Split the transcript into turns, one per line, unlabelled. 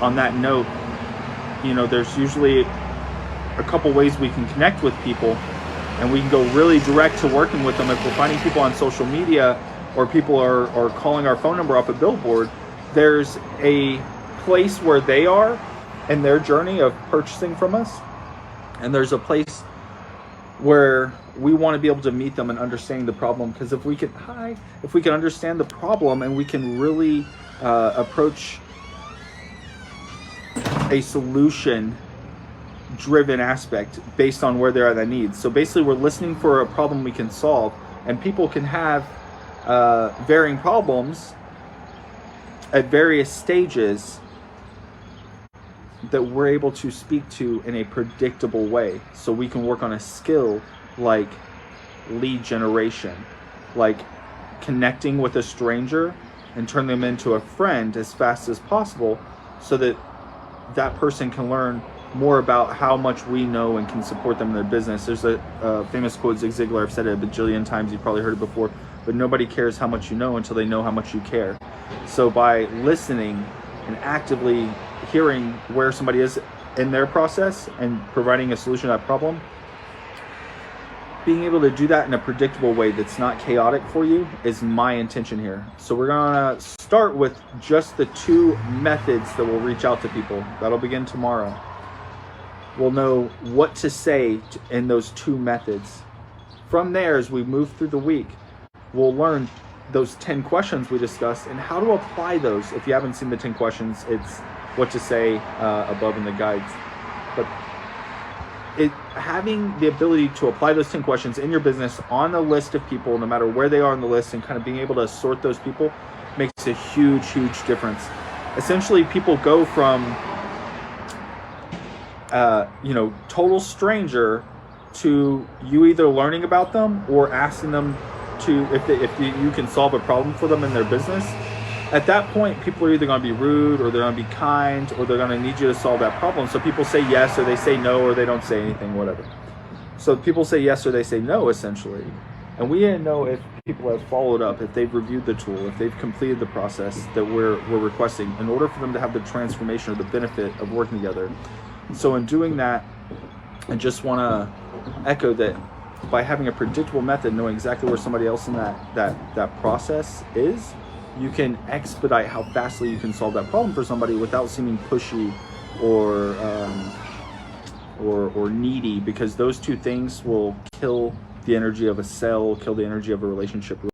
on that note, there's usually a couple ways we can connect with people, and we can go really direct to working with them. If we're finding people on social media, or people are calling our phone number off a billboard, there's a place where they are in their journey of purchasing from us, and there's a place where we want to be able to meet them and understanding the problem. Because if we can understand the problem, and we can really approach a solution driven aspect based on where they're at, that needs. So basically, we're listening for a problem we can solve, and people can have varying problems at various stages that we're able to speak to in a predictable way. So we can work on a skill like lead generation, like connecting with a stranger and turn them into a friend as fast as possible, so that that person can learn more about how much we know and can support them in their business. There's a famous quote, Zig Ziglar, I've said it a bajillion times, you've probably heard it before, but nobody cares how much you know until they know how much you care. So by listening and actively hearing where somebody is in their process and providing a solution to that problem, being able to do that in a predictable way that's not chaotic for you is my intention here. So we're gonna start with just the 2 methods that will reach out to people. That'll begin tomorrow. We'll know what to say in those 2 methods. From there, as we move through the week, we'll learn those 10 questions we discussed and how to apply those. If you haven't seen the 10 questions, it's what to say above in the guides. But having the ability to apply those 10 questions in your business on a list of people, no matter where they are on the list, and kind of being able to sort those people makes a huge, huge difference. Essentially, people go from total stranger to you either learning about them or asking them to if you can solve a problem for them in their business. At that point, people are either going to be rude, or they're going to be kind, or they're going to need you to solve that problem. So people say yes, or they say no, or they don't say anything, whatever. So people say yes or they say no, essentially. And we didn't know if people have followed up, if they've reviewed the tool, if they've completed the process that we're requesting in order for them to have the transformation or the benefit of working together. So in doing that, I just want to echo that by having a predictable method, knowing exactly where somebody else in that process is, you can expedite how fastly you can solve that problem for somebody without seeming pushy or needy, because those 2 things will kill the energy of a sale, kill the energy of a relationship.